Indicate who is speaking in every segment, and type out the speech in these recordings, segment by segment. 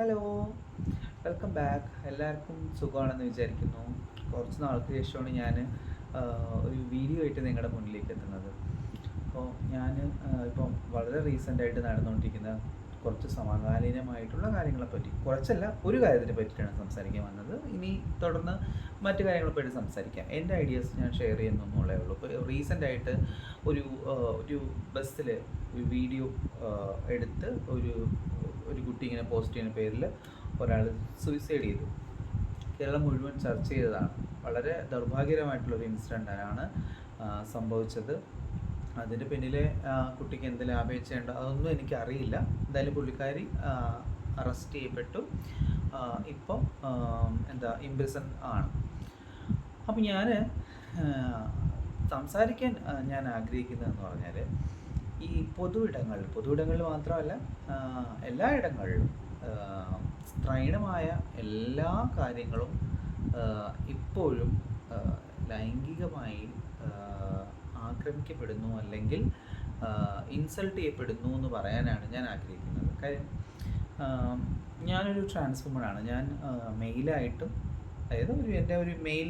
Speaker 1: Hello, welcome back. എല്ലാവർക്കും സുഖമാണെന്ന് വിചാരിക്കുന്നു. കുറച്ച് നാൾക്ക് ശേഷമാണ് ഞാൻ ഒരു വീഡിയോ ആയിട്ട് നിങ്ങളുടെ മുന്നിലേക്ക് എത്തുന്നത്. അപ്പോൾ ഞാൻ ഇപ്പം വളരെ റീസെൻ്റായിട്ട് നടന്നുകൊണ്ടിരിക്കുന്ന കുറച്ച് സമകാലീനമായിട്ടുള്ള കാര്യങ്ങളെപ്പറ്റി, കുറച്ചല്ല ഒരു കാര്യത്തിനെ പറ്റിയിട്ടാണ് സംസാരിക്കാൻ വന്നത്. ഇനി തുടർന്ന് മറ്റു കാര്യങ്ങളെപ്പറ്റി സംസാരിക്കാം. എൻ്റെ ഐഡിയാസ് ഞാൻ ഷെയർ ചെയ്യുന്നൊന്നുള്ളേ ഉള്ളൂ. ഇപ്പോൾ റീസെൻ്റായിട്ട് ഒരു ഒരു ബസ്സിൽ ഒരു വീഡിയോ എടുത്ത് ഒരു കുട്ടി ഇങ്ങനെ പോസ്റ്റ് ചെയ്യുന്ന പേരിൽ ഒരാൾ സൂയിസൈഡ് ചെയ്തു. കേരളം മുഴുവൻ ചർച്ച ചെയ്തതാണ്. വളരെ ദൗർഭാഗ്യകരമായിട്ടുള്ളൊരു ഇൻസിഡൻ്റാണ് സംഭവിച്ചത്. അതിൻ്റെ പിന്നിലെ കുട്ടിക്ക് എന്തെങ്കിലും അപേക്ഷയുണ്ടോ അതൊന്നും എനിക്കറിയില്ല. എന്തായാലും പുള്ളിക്കാരി അറസ്റ്റ് ചെയ്യപ്പെട്ടു. ഇപ്പോൾ ഇംപ്രിസൺ ആണ്. അപ്പം ഞാൻ സംസാരിക്കാൻ ഞാൻ ആഗ്രഹിക്കുന്നതെന്ന് പറഞ്ഞാൽ, ഈ പൊതുവിടങ്ങളിൽ മാത്രമല്ല, എല്ലായിടങ്ങളിലും സ്ത്രൈണമായ എല്ലാ കാര്യങ്ങളും ഇപ്പോഴും ലൈംഗികമായി ആക്രമിക്കപ്പെടുന്നു, അല്ലെങ്കിൽ ഇൻസൾട്ട് ചെയ്യപ്പെടുന്നു എന്ന് പറയാനാണ് ഞാൻ ആഗ്രഹിക്കുന്നത്. കാര്യം ഞാനൊരു ട്രാൻസ്ഫോമറാണ്. ഞാൻ മെയിലായിട്ടും, അതായത് എൻ്റെ ഒരു മെയിൽ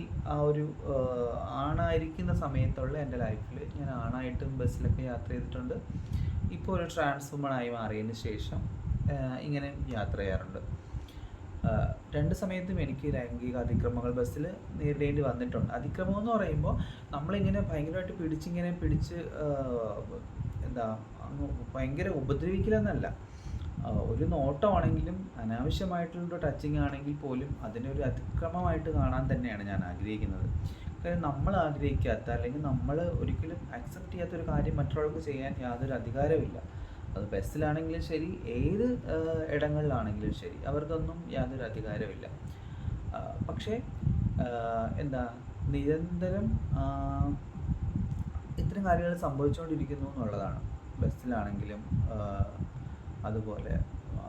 Speaker 1: ആണായിരിക്കുന്ന സമയത്തുള്ള എൻ്റെ ലൈഫിൽ ഞാൻ ആണായിട്ടും ബസ്സിലൊക്കെ യാത്ര ചെയ്തിട്ടുണ്ട്. ഇപ്പോൾ ഒരു ട്രാൻസ്ഫോമറായി മാറിയതിന് ശേഷം ഇങ്ങനെ യാത്ര ചെയ്യാറുണ്ട്. രണ്ട് സമയത്തും എനിക്ക് ലൈംഗിക അതിക്രമങ്ങൾ ബസ്സിൽ നേരിടേണ്ടി വന്നിട്ടുണ്ട്. അതിക്രമം എന്ന് പറയുമ്പോൾ നമ്മളിങ്ങനെ ഭയങ്കരമായിട്ട് പിടിച്ച് ഭയങ്കര ഉപദ്രവിക്കില്ലെന്നല്ല. ഒരു നോട്ടമാണെങ്കിലും അനാവശ്യമായിട്ടുള്ള ടച്ചിങ് ആണെങ്കിൽ പോലും അതിനൊരു അതിക്രമമായിട്ട് കാണാൻ തന്നെയാണ് ഞാൻ ആഗ്രഹിക്കുന്നത്. കാര്യം നമ്മൾ ആഗ്രഹിക്കാത്ത, അല്ലെങ്കിൽ നമ്മൾ ഒരിക്കലും അക്സെപ്റ്റ് ചെയ്യാത്തൊരു കാര്യം മറ്റൊരാൾക്ക് ചെയ്യാൻ യാതൊരു അധികാരമില്ല. അത് ബസ്സിലാണെങ്കിലും ശരി, ഏത് ഇടങ്ങളിലാണെങ്കിലും ശരി, അവർക്കൊന്നും യാതൊരു അധികാരമില്ല. പക്ഷേ നിരന്തരം ഇത്തരം കാര്യങ്ങൾ സംഭവിച്ചുകൊണ്ടിരിക്കുന്നു എന്നുള്ളതാണ്. ബസ്സിലാണെങ്കിലും അതുപോലെ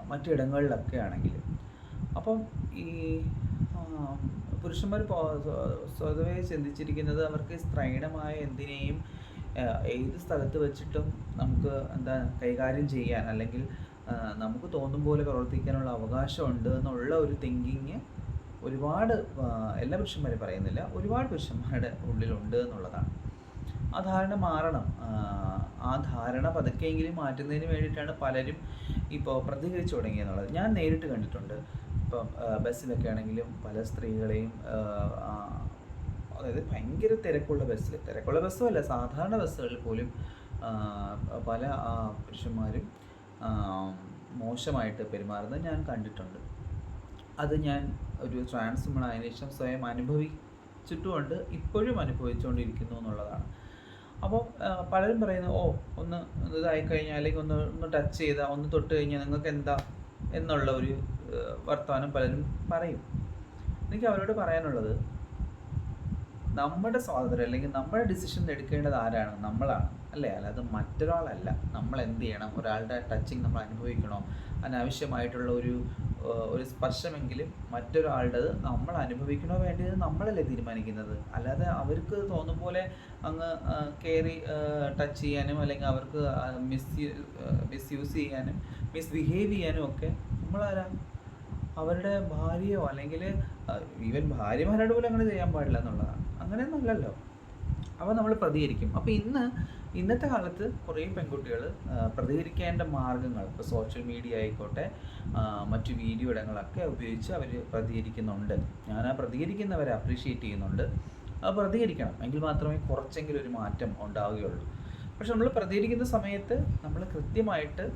Speaker 1: മറ്റിടങ്ങളിലൊക്കെ ആണെങ്കിലും. അപ്പം ഈ പുരുഷന്മാർ സ്വതവേ ചിന്തിച്ചിരിക്കുന്നത് അവർക്ക് സ്ത്രൈണമായ എന്തിനേയും ഏത് സ്ഥലത്ത് വെച്ചിട്ടും നമുക്ക് കൈകാര്യം ചെയ്യാൻ, അല്ലെങ്കിൽ നമുക്ക് തോന്നും പോലെ പ്രവർത്തിക്കാനുള്ള അവകാശമുണ്ട് എന്നുള്ള ഒരു തിങ്കിങ് ഒരുപാട്, എല്ലാ പുരുഷന്മാരും പറയുന്നില്ല, ഒരുപാട് പുരുഷന്മാരുടെ ഉള്ളിലുണ്ട് എന്നുള്ളതാണ്. ആ ധാരണ മാറണം. ആ ധാരണ പതുക്കെയെങ്കിലും മാറ്റുന്നതിന് വേണ്ടിയിട്ടാണ് പലരും ഇപ്പോൾ പ്രതികരിച്ചു തുടങ്ങിയെന്നുള്ളത് ഞാൻ നേരിട്ട് കണ്ടിട്ടുണ്ട്. ഇപ്പം ബസ്സിലൊക്കെ ആണെങ്കിലും പല സ്ത്രീകളെയും, അതായത് ഭയങ്കര തിരക്കുള്ള ബസ്സുമല്ല, സാധാരണ ബസ്സുകളിൽ പോലും പല പുരുഷന്മാരും മോശമായിട്ട് പെരുമാറുന്നത് ഞാൻ കണ്ടിട്ടുണ്ട്. അത് ഞാൻ ഒരു ട്രാൻസ്വുമൺ ആയതിനു ശേഷം സ്വയം അനുഭവിച്ചിട്ടുമുണ്ട്, ഇപ്പോഴും അനുഭവിച്ചുകൊണ്ടിരിക്കുന്നു എന്നുള്ളതാണ്. അപ്പോൾ പലരും പറയുന്നു, ഒന്ന് ഇതായിക്കഴിഞ്ഞാൽ, അല്ലെങ്കിൽ ഒന്ന് ടച്ച് ചെയ്താൽ, ഒന്ന് തൊട്ട് കഴിഞ്ഞാൽ നിങ്ങൾക്ക് എന്താ എന്നുള്ള ഒരു വർത്തമാനം പലരും പറയും. എനിക്ക് അവരോട് പറയാനുള്ളത്, നമ്മുടെ സ്വാതന്ത്ര്യം അല്ലെങ്കിൽ നമ്മുടെ ഡിസിഷൻ എടുക്കേണ്ടത് ആരാണ്? നമ്മളാണ്, അല്ലേ? അല്ലാതെ മറ്റൊരാളല്ല. നമ്മൾ എന്ത് ചെയ്യണം? ഒരാളുടെ ടച്ചിങ് നമ്മൾ അനുഭവിക്കണോ? അനാവശ്യമായിട്ടുള്ള ഒരു സ്പർശമെങ്കിലും മറ്റൊരാളുടേത് നമ്മൾ അനുഭവിക്കണോ വേണ്ടത് നമ്മളല്ലേ തീരുമാനിക്കുന്നത്. അല്ലാതെ അവർക്ക് തോന്നും പോലെ അങ്ങ് കയറി ടച്ച് ചെയ്യാനും, അല്ലെങ്കിൽ അവർക്ക് മിസ്യൂസ് ചെയ്യാനും, മിസ്ബിഹേവ് ചെയ്യാനും ഒക്കെ നമ്മളാരാ? അവരുടെ ഭാര്യയോ, അല്ലെങ്കിൽ ഈവൻ ഭാര്യമാരോട് പോലും അങ്ങനെ ചെയ്യാൻ പാടില്ല എന്നുള്ളതാണ്. അങ്ങനെയൊന്നുമല്ലല്ലോ. അപ്പോൾ നമ്മൾ പ്രതികരിക്കും. അപ്പോൾ ഇന്നത്തെ കാലത്ത് കുറേ പെൺകുട്ടികൾ പ്രതികരിക്കേണ്ട മാർഗങ്ങൾ, ഇപ്പോൾ സോഷ്യൽ മീഡിയ ആയിക്കോട്ടെ, മറ്റു വീഡിയോ ഇടങ്ങളൊക്കെ ഉപയോഗിച്ച് അവർ പ്രതികരിക്കുന്നുണ്ട്. ഞാൻ ആ പ്രതികരിക്കുന്നവരെ അപ്രീഷിയേറ്റ് ചെയ്യുന്നുണ്ട്. അത് പ്രതികരിക്കണം, എങ്കിൽ മാത്രമേ കുറച്ചെങ്കിലും ഒരു മാറ്റം ഉണ്ടാവുകയുള്ളൂ. പക്ഷെ നമ്മൾ പ്രതികരിക്കുന്ന സമയത്ത് നമ്മൾ കൃത്യമായിട്ട്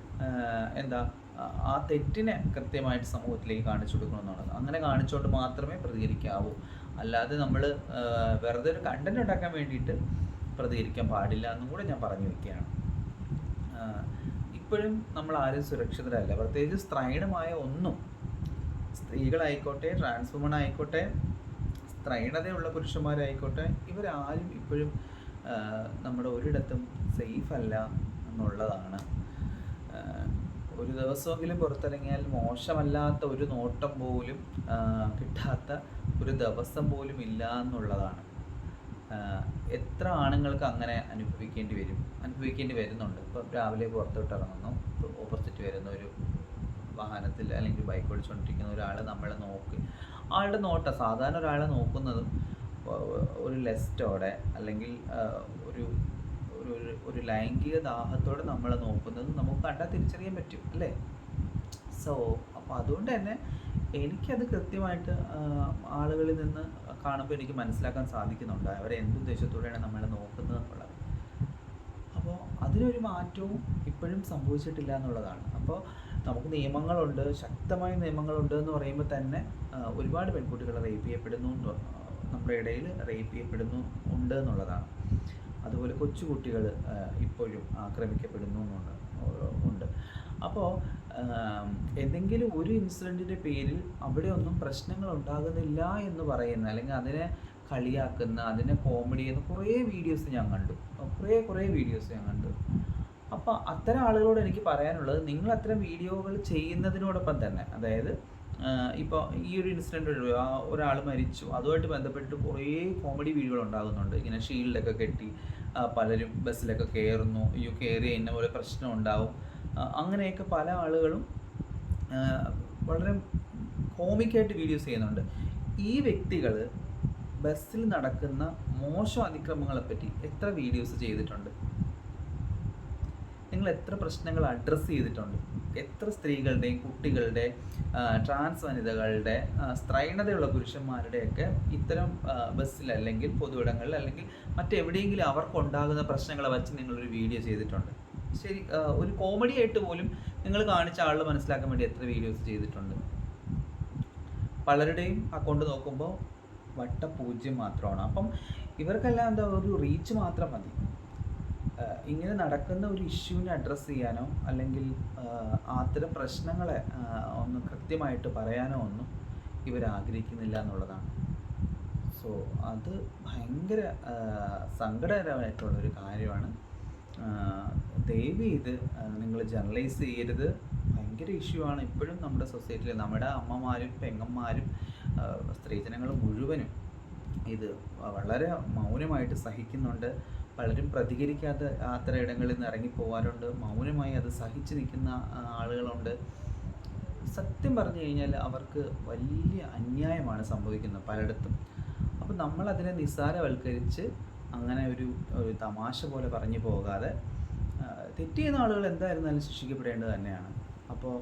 Speaker 1: ആ തെറ്റിനെ കൃത്യമായിട്ട് സമൂഹത്തിലേക്ക് കാണിച്ചു കൊടുക്കണമെന്നുള്ളത്. അങ്ങനെ കാണിച്ചുകൊണ്ട് മാത്രമേ പ്രതികരിക്കാവൂ. അല്ലാതെ നമ്മൾ വെറുതെ ഒരു കണ്ടന്റ് ഉണ്ടാക്കാൻ വേണ്ടിയിട്ട് പ്രതികരിക്കാൻ പാടില്ല എന്നും കൂടെ ഞാൻ പറഞ്ഞു വയ്ക്കുകയാണ്. ഇപ്പോഴും നമ്മൾ ആരും സുരക്ഷിതരല്ല. പ്രത്യേകിച്ച് സ്ത്രൈണമായ ഒന്നും, സ്ത്രീകളായിക്കോട്ടെ, ട്രാൻസ്വുമൺ ആയിക്കോട്ടെ, സ്ത്രൈണതയുള്ള പുരുഷന്മാരായിക്കോട്ടെ, ഇവരാരും ഇപ്പോഴും നമ്മുടെ ഒരിടത്തും സേഫ് അല്ല എന്നുള്ളതാണ്. ഒരു ദിവസമെങ്കിലും പുറത്തിറങ്ങിയാൽ മോശമല്ലാത്ത ഒരു നോട്ടം പോലും കിട്ടാത്ത ഒരു ദിവസം പോലും ഇല്ല എന്നുള്ളതാണ്. എത്ര ആണുങ്ങൾക്ക് അങ്ങനെ അനുഭവിക്കേണ്ടി വരുന്നുണ്ട്. ഇപ്പോൾ രാവിലെ പുറത്തോട്ട് ഇറങ്ങുന്നു, ഓപ്പോസിറ്റ് വരുന്ന ഒരു വാഹനത്തിൽ അല്ലെങ്കിൽ ബൈക്ക് ഓടിച്ചുകൊണ്ടിരിക്കുന്ന ഒരാൾ നമ്മളെ നോക്കി, ആളുടെ നോട്ടം സാധാരണ ഒരാളെ നോക്കുന്നതും ഒരു ലെസ്റ്റോടെ അല്ലെങ്കിൽ ഒരു ഒരു ലൈംഗിക ദാഹത്തോടെ നമ്മളെ നോക്കുന്നത് നമുക്ക് കണ്ടാൽ തിരിച്ചറിയാൻ പറ്റും അല്ലേ? സോ അപ്പോൾ അതുകൊണ്ട് തന്നെ എനിക്കത് കൃത്യമായിട്ട് ആളുകളിൽ നിന്ന് കാണുമ്പോൾ എനിക്ക് മനസ്സിലാക്കാൻ സാധിക്കുന്നുണ്ട് അവരെ എന്തുദ്ദേശത്തോടെയാണ് നമ്മളെ നോക്കുന്നത് എന്നുള്ളത്. അപ്പോൾ അതിനൊരു മാറ്റവും ഇപ്പോഴും സംഭവിച്ചിട്ടില്ല എന്നുള്ളതാണ്. അപ്പോൾ നമുക്ക് നിയമങ്ങളുണ്ട്, ശക്തമായ നിയമങ്ങളുണ്ട് എന്ന് പറയുമ്പോൾ തന്നെ ഒരുപാട് പെൺകുട്ടികൾ റേപ്പ് ചെയ്യപ്പെടുന്നു, നമ്മുടെ ഇടയിൽ റേപ്പ് ചെയ്യപ്പെടുന്നു ഉണ്ട് എന്നുള്ളതാണ്. അതുപോലെ കൊച്ചുകുട്ടികൾ ഇപ്പോഴും ആക്രമിക്കപ്പെടുന്നു ഉണ്ട്. അപ്പോൾ എന്തെങ്കിലും ഒരു ഇൻസിഡൻറ്റിൻ്റെ പേരിൽ അവിടെ ഒന്നും പ്രശ്നങ്ങൾ ഉണ്ടാകുന്നില്ല എന്ന് പറയുന്ന, അല്ലെങ്കിൽ അതിനെ കളിയാക്കുന്ന, അതിനെ കോമഡി ചെയ്യുന്ന കുറേ വീഡിയോസ് ഞാൻ കണ്ടു. അപ്പോൾ അത്തരം ആളുകളോട് എനിക്ക് പറയാനുള്ളത്, നിങ്ങൾ അത്തരം വീഡിയോകൾ ചെയ്യുന്നതിനോടൊപ്പം തന്നെ, അതായത് ഇപ്പോൾ ഈ ഒരു ഇൻസിഡൻറ്റ് ഒരാൾ മരിച്ചു, അതുമായിട്ട് ബന്ധപ്പെട്ട് കുറേ കോമഡി വീഡിയോകൾ ഉണ്ടാകുന്നുണ്ട്. ഇങ്ങനെ ഷീൽഡൊക്കെ കെട്ടി പലരും ബസ്സിലൊക്കെ കയറുന്നു, കയറി ഇന്ന പോലെ പ്രശ്നം ഉണ്ടാവും, അങ്ങനെയൊക്കെ പല ആളുകളും വളരെ കോമിക്കായിട്ട് വീഡിയോസ് ചെയ്യുന്നുണ്ട്. ഈ വ്യക്തികൾ ബസ്സിൽ നടക്കുന്ന മോശം അതിക്രമങ്ങളെപ്പറ്റി എത്ര വീഡിയോസ് ചെയ്തിട്ടുണ്ട്? നിങ്ങൾ എത്ര പ്രശ്നങ്ങൾ അഡ്രസ്സ് ചെയ്തിട്ടുണ്ട്? എത്ര സ്ത്രീകളുടെയും കുട്ടികളുടെ, ട്രാൻസ് വനിതകളുടെ, സ്ത്രൈണതയുള്ള പുരുഷന്മാരുടെയൊക്കെ ഇത്തരം ബസ്സിൽ അല്ലെങ്കിൽ പൊതുവിടങ്ങളിൽ അല്ലെങ്കിൽ മറ്റെവിടെയെങ്കിലും അവർക്കുണ്ടാകുന്ന പ്രശ്നങ്ങളെ വച്ച് നിങ്ങളൊരു വീഡിയോ ചെയ്തിട്ടുണ്ട്? ശരി, ഒരു കോമഡി ആയിട്ട് പോലും നിങ്ങൾ കാണിച്ച ആളുകൾ മനസ്സിലാക്കാൻ വേണ്ടി എത്ര വീഡിയോസ് ചെയ്തിട്ടുണ്ട്? പലരുടെയും അക്കൗണ്ട് നോക്കുമ്പോൾ വട്ടപൂജ്യം മാത്രമാണ്. അപ്പം ഇവർക്കെല്ലാം എന്താ, ഒരു റീച്ച് മാത്രം മതി. ഇങ്ങനെ നടക്കുന്ന ഒരു ഇഷ്യൂവിനെ അഡ്രസ്സ് ചെയ്യാനോ അല്ലെങ്കിൽ അത്തരം പ്രശ്നങ്ങളെ ഒന്ന് കൃത്യമായിട്ട് പറയാനോ ഒന്നും ഇവരാഗ്രഹിക്കുന്നില്ല എന്നുള്ളതാണ്. സോ അത് ഭയങ്കര സങ്കടകരമായിട്ടുള്ളൊരു കാര്യമാണ്. ദയവ് ചെയ്ത് നിങ്ങൾ ജനറലൈസ് ചെയ്യരുത്. ഭയങ്കര ഇഷ്യൂ ആണ് ഇപ്പോഴും നമ്മുടെ സൊസൈറ്റിയിൽ. നമ്മുടെ അമ്മമാരും പെങ്ങന്മാരും സ്ത്രീജനങ്ങൾ മുഴുവനും ഇത് വളരെ മൗനമായിട്ട് സഹിക്കുന്നുണ്ട്. പലരും പ്രതികരിക്കാതെ അത്തരം ഇടങ്ങളിൽ നിന്ന് ഇറങ്ങിപ്പോവാറുണ്ട്. മൗനമായി അത് സഹിച്ച് നിൽക്കുന്ന ആളുകളുണ്ട്. സത്യം പറഞ്ഞു കഴിഞ്ഞാൽ അവർക്ക് വലിയ അന്യായമാണ് സംഭവിക്കുന്നത് പലയിടത്തും. അപ്പോൾ നമ്മളതിനെ നിസ്സാരവൽക്കരിച്ച് അങ്ങനെ ഒരു തമാശ പോലെ പറഞ്ഞു പോകാതെ, തെറ്റ് ചെയ്യുന്ന ആളുകൾ എന്തായിരുന്നാലും ശിക്ഷിക്കപ്പെടേണ്ടത് തന്നെയാണ്. അപ്പോൾ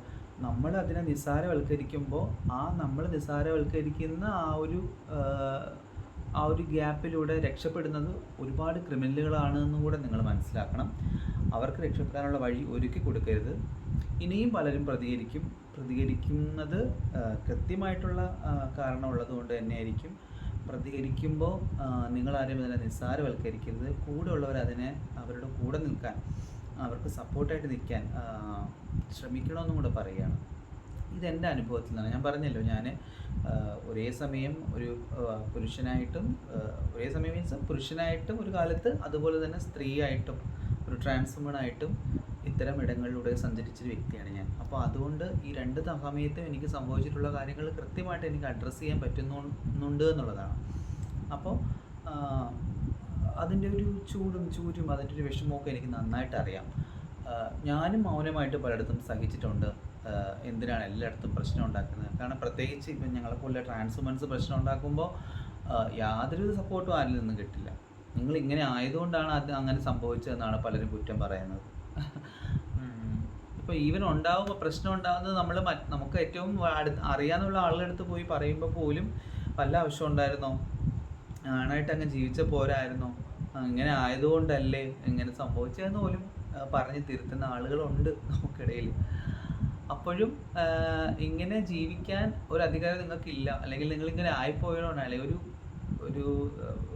Speaker 1: നമ്മൾ അതിനെ നിസ്സാരവൽക്കരിക്കുമ്പോൾ നമ്മൾ നിസ്സാരവൽക്കരിക്കുന്ന ആ ഒരു ഗ്യാപ്പിലൂടെ രക്ഷപ്പെടുന്നത് ഒരുപാട് ക്രിമിനലുകളാണെന്നും കൂടെ നിങ്ങൾ മനസ്സിലാക്കണം. അവർക്ക് രക്ഷപ്പെടാനുള്ള വഴി ഒരുക്കി കൊടുക്കരുത്. ഇനിയും പലരും പ്രതികരിക്കുന്നത് കൃത്യമായിട്ടുള്ള കാരണമുള്ളത് കൊണ്ട് തന്നെയായിരിക്കും. പ്രതികരിക്കുമ്പോൾ നിങ്ങളാരും ഇതിനെ നിസ്സാരവൽക്കരിക്കരുത്. കൂടെയുള്ളവർ അതിനെ അവരുടെ കൂടെ നിൽക്കാൻ, അവർക്ക് സപ്പോർട്ടായിട്ട് നിൽക്കാൻ ശ്രമിക്കണമെന്നും കൂടെ പറയുകയാണ്. ഇതെൻ്റെ അനുഭവത്തിൽ നിന്നാണ്. ഞാൻ പറഞ്ഞല്ലോ, ഞാൻ ഒരേ സമയം ഒരു പുരുഷനായിട്ടും, ഒരേ സമയം മീൻസ് പുരുഷനായിട്ടും ഒരു കാലത്ത്, അതുപോലെ തന്നെ സ്ത്രീയായിട്ടും ഒരു ട്രാൻസ്വുമണായിട്ടും ഇത്തരം ഇടങ്ങളിലൂടെ സഞ്ചരിച്ചൊരു വ്യക്തിയാണ് ഞാൻ. അപ്പോൾ അതുകൊണ്ട് ഈ രണ്ട് സമയത്തും എനിക്ക് സംഭവിച്ചിട്ടുള്ള കാര്യങ്ങൾ കൃത്യമായിട്ട് എനിക്ക് അഡ്രസ്സ് ചെയ്യാൻ പറ്റുന്നുണ്ട് എന്നുള്ളതാണ്. അപ്പോൾ അതിൻ്റെ ഒരു ചൂരും അതിൻ്റെ ഒരു വിഷമമൊക്കെ എനിക്ക് നന്നായിട്ട് അറിയാം. ഞാനും മൗനമായിട്ട് പലയിടത്തും സഹിച്ചിട്ടുണ്ട്. എന്തിനാണ് എല്ലായിടത്തും പ്രശ്നം ഉണ്ടാക്കുന്നത്? കാരണം പ്രത്യേകിച്ച് ഇപ്പം ഞങ്ങളെപ്പോലെ ട്രാൻസ്വുമൻസ് പ്രശ്നം ഉണ്ടാക്കുമ്പോൾ യാതൊരു സപ്പോർട്ടും ആരിൽ നിന്നും കിട്ടില്ല. നിങ്ങളിങ്ങനെ ആയതുകൊണ്ടാണ് അത് അങ്ങനെ സംഭവിച്ചതെന്നാണ് പലരും കുറ്റം പറയുന്നത്. ഇപ്പോൾ ഈവൻ ഉണ്ടാകുമ്പോൾ, പ്രശ്നം ഉണ്ടാകുന്നത് നമുക്ക് ഏറ്റവും അറിയാവുന്ന ആളുകളുടെ അടുത്ത് പോയി പറയുമ്പോൾ പോലും വല്ല ആവശ്യം ഉണ്ടായിരുന്നോ, ആണായിട്ട് അങ്ങ് ജീവിച്ച പോരായിരുന്നോ, ഇങ്ങനെ ആയതുകൊണ്ടല്ലേ ഇങ്ങനെ സംഭവിച്ചതെന്ന് പോലും പറഞ്ഞ് തിരുത്തുന്ന ആളുകളുണ്ട് നമുക്കിടയിൽ. അപ്പോഴും ഇങ്ങനെ ജീവിക്കാൻ ഒരു അധികാരം നിങ്ങൾക്കില്ല, അല്ലെങ്കിൽ നിങ്ങളിങ്ങനെ ആയിപ്പോയതുകൊണ്ടാണ്, അല്ലെങ്കിൽ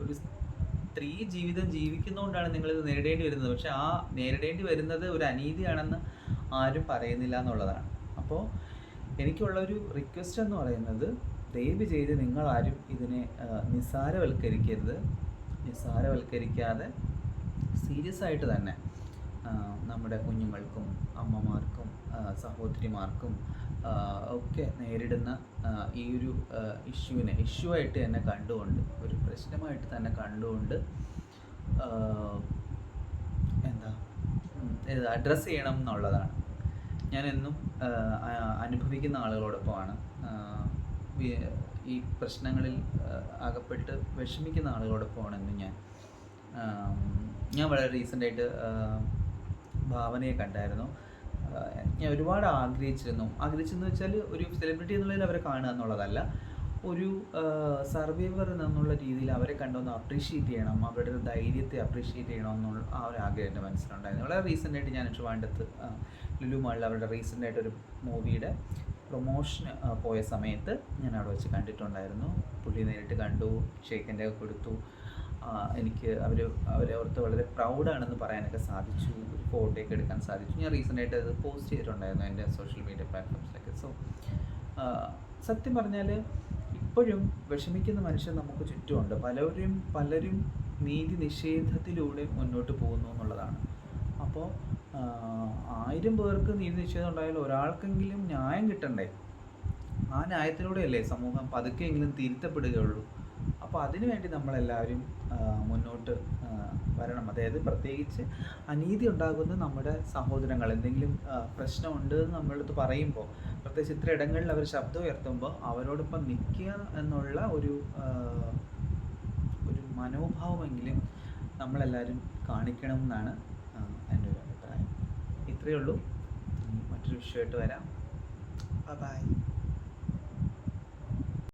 Speaker 1: ഒരു സ്ത്രീ ജീവിതം ജീവിക്കുന്നതുകൊണ്ടാണ് നിങ്ങളിത് നേരിടേണ്ടി വരുന്നത്. പക്ഷെ ആ നേരിടേണ്ടി വരുന്നത് ഒരു അനീതിയാണെന്ന് ആരും പറയുന്നില്ല എന്നുള്ളതാണ്. അപ്പോൾ എനിക്കുള്ളൊരു റിക്വസ്റ്റ് എന്ന് പറയുന്നത്, ദയവ് ചെയ്ത് നിങ്ങളാരും ഇതിനെ നിസ്സാരവൽക്കരിക്കാതെ സീരിയസ് ആയിട്ട് തന്നെ നമ്മുടെ കുഞ്ഞുങ്ങൾക്കും അമ്മമാർക്കും സഹോദരിമാർക്കും ഒക്കെ നേരിടുന്ന ഈ ഒരു ഇഷ്യൂ ആയിട്ട് തന്നെ കണ്ടുകൊണ്ട്, ഒരു പ്രശ്നമായിട്ട് തന്നെ കണ്ടുകൊണ്ട് അഡ്രസ്സ് ചെയ്യണം എന്നുള്ളതാണ്. ഞാനെന്നും അനുഭവിക്കുന്ന ആളുകളോടൊപ്പമാണ്. വി- ഈ പ്രശ്നങ്ങളിൽ അകപ്പെട്ട് വിഷമിക്കുന്ന ആളുകളോടൊപ്പമാണ് എന്നും ഞാൻ. ആം, ഞാൻ വളരെ റീസെൻ്റായിട്ട് ഭാവനയെ കണ്ടായിരുന്നു. ഞാൻ ഒരുപാട് ആഗ്രഹിച്ചെന്ന് വെച്ചാൽ ഒരു സെലിബ്രിറ്റി എന്നുള്ളതിൽ അവരെ കാണുക എന്നുള്ളതല്ല, ഒരു സർവൈവർ എന്നുള്ള രീതിയിൽ അവരെ കണ്ടൊന്ന് അപ്രീഷിയേറ്റ് ചെയ്യണം, അവരുടെ ഒരു ധൈര്യത്തെ അപ്രീഷിയേറ്റ് ചെയ്യണം എന്നുള്ള ആ ഒരു ആഗ്രഹം എൻ്റെ മനസ്സിലുണ്ടായിരുന്നു. വളരെ റീസെൻ്റായിട്ട് ഞാൻ ട്രിവാൻഡ്രത്ത് ലുലു മാളിൽ അവരുടെ റീസെൻ്റായിട്ടൊരു മൂവിയുടെ പ്രൊമോഷന് പോയ സമയത്ത് ഞാൻ അവിടെ വെച്ച് കണ്ടിട്ടുണ്ടായിരുന്നു. പുള്ളി നേരിട്ട് കണ്ടു, ഷേക്കിൻ്റെ ഒക്കെ കൊടുത്തു. എനിക്ക് അവരെ ഓർത്ത് വളരെ പ്രൗഡാണെന്ന് പറയാനൊക്കെ സാധിച്ചു. ഒരു ഫോട്ടോയൊക്കെ എടുക്കാൻ സാധിച്ചു. ഞാൻ റീസെൻ്റായിട്ട് അത് പോസ്റ്റ് ചെയ്തിട്ടുണ്ടായിരുന്നു എൻ്റെ സോഷ്യൽ മീഡിയ പ്ലാറ്റ്ഫോംസിലൊക്കെ. സോ സത്യം പറഞ്ഞാൽ ഇപ്പോഴും വിഷമിക്കുന്ന മനുഷ്യർ നമുക്ക് ചുറ്റുമുണ്ട്. പലരും നീതി നിഷേധത്തിലൂടെ മുന്നോട്ട് പോകുന്നു എന്നുള്ളതാണ്. അപ്പോൾ 1000 പേർക്ക് നീതി നിഷേധം ഉണ്ടായാലും ഒരാൾക്കെങ്കിലും ന്യായം കിട്ടണ്ടേ? ആ ന്യായത്തിലൂടെയല്ലേ സമൂഹം പതുക്കെയെങ്കിലും തിരുത്തപ്പെടുകയുള്ളൂ. അപ്പോൾ അതിനുവേണ്ടി നമ്മളെല്ലാവരും മുന്നോട്ട് വരണം. അതായത് പ്രത്യേകിച്ച് അനീതി ഉണ്ടാകുന്ന നമ്മുടെ സഹോദരങ്ങൾ എന്തെങ്കിലും പ്രശ്നമുണ്ട് എന്ന് നമ്മളടുത്ത് പറയുമ്പോൾ, പ്രത്യേകിച്ച് ഇത്ര ഇടങ്ങളിൽ അവർ ശബ്ദം ഉയർത്തുമ്പോൾ അവരോടൊപ്പം നിൽക്കുക എന്നുള്ള ഒരു മനോഭാവമെങ്കിലും നമ്മളെല്ലാവരും കാണിക്കണം എന്നാണ് എൻ്റെ ഒരു അഭിപ്രായം. ഇത്രയേ ഉള്ളൂ. മറ്റൊരു വിഷയമായിട്ട് വരാം. ബൈ.